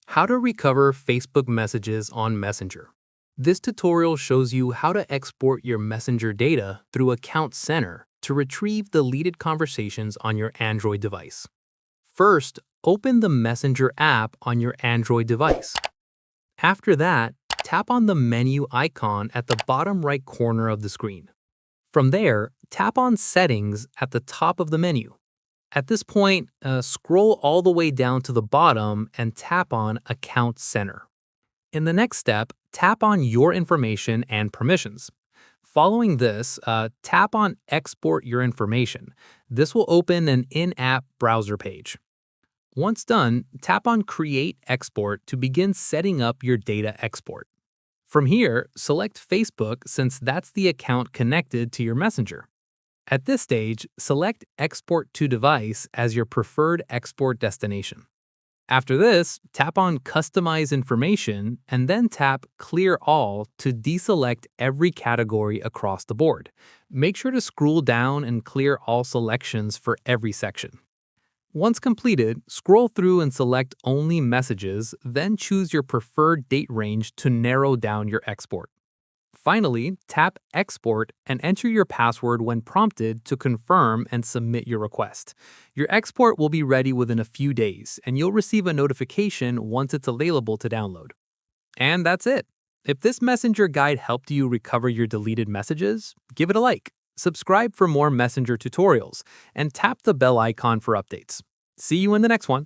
How to recover Facebook messages on Messenger. This tutorial shows you how to export your Messenger data through Account Center to retrieve deleted conversations on your Android device. First, open the Messenger app on your Android device. After that, tap on the menu icon at the bottom right corner of the screen. From there, tap on Settings at the top of the menu. At this point, scroll all the way down to the bottom and tap on Account Center. In the next step, tap on Your Information and Permissions. Following this, tap on Export Your Information. This will open an in-app browser page. Once done, tap on Create Export to begin setting up your data export. From here, select Facebook since that's the account connected to your Messenger. At this stage, select Export to Device as your preferred export destination. After this, tap on Customize Information and then tap Clear All to deselect every category across the board. Make sure to scroll down and clear all selections for every section. Once completed, scroll through and select only messages, then choose your preferred date range to narrow down your export. Finally, tap Export and enter your password when prompted to confirm and submit your request. Your export will be ready within a few days, and you'll receive a notification once it's available to download. And that's it. If this Messenger guide helped you recover your deleted messages, give it a like, subscribe for more Messenger tutorials, and tap the bell icon for updates. See you in the next one.